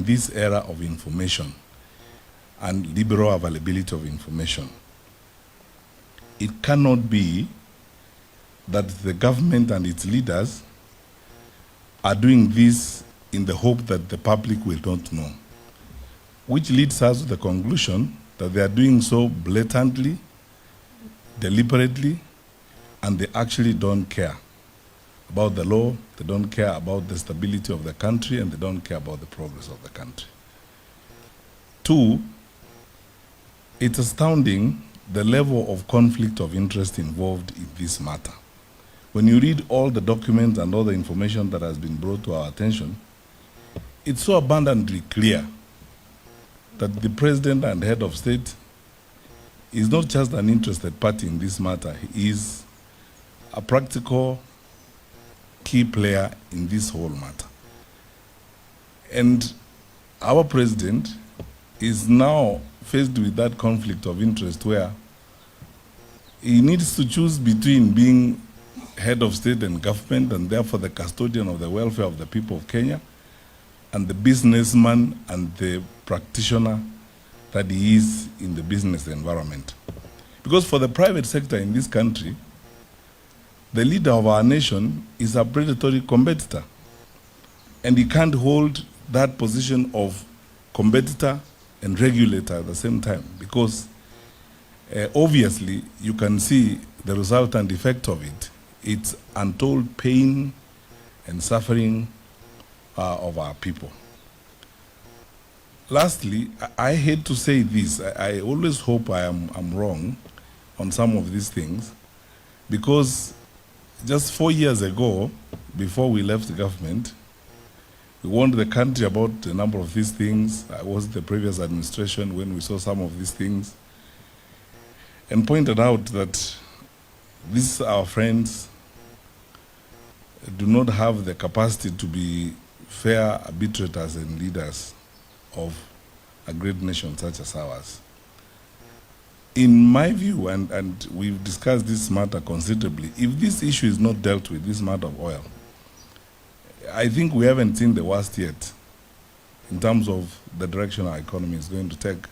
in this era of information and liberal availability of information, it cannot be that the government and its leaders are doing this in the hope that the public will not know, which leads us to the conclusion that they are doing so blatantly, deliberately, and they actually don't care about the law, they don't care about the stability of the country, and they don't care about the progress of the country. Two, it's astounding the level of conflict of interest involved in this matter. When you read all the documents and all the information that has been brought to our attention, it's so abundantly clear that the president and head of state is not just an interested party in this matter. He is a practical key player in this whole matter. And our president is now faced with that conflict of interest where he needs to choose between being head of state and government and therefore the custodian of the welfare of the people of Kenya and the businessman and the practitioner that he is in the business environment. Because for the private sector in this country, the leader of our nation is a predatory competitor. And he can't hold that position of competitor and regulator at the same time, because obviously you can see the resultant effect of it. It's untold pain and suffering of our people. Lastly, I hate to say this. I always hope I'm wrong on some of these things, because just 4 years ago, before we left the government, we warned the country about a number of these things. I was the previous administration when we saw some of these things, and pointed out that these our friends do not have the capacity to be fair arbitrators and leaders of a great nation such as ours. In my view, and we've discussed this matter considerably, if this issue is not dealt with, this matter of oil, I think we haven't seen the worst yet in terms of the direction our economy is going to take.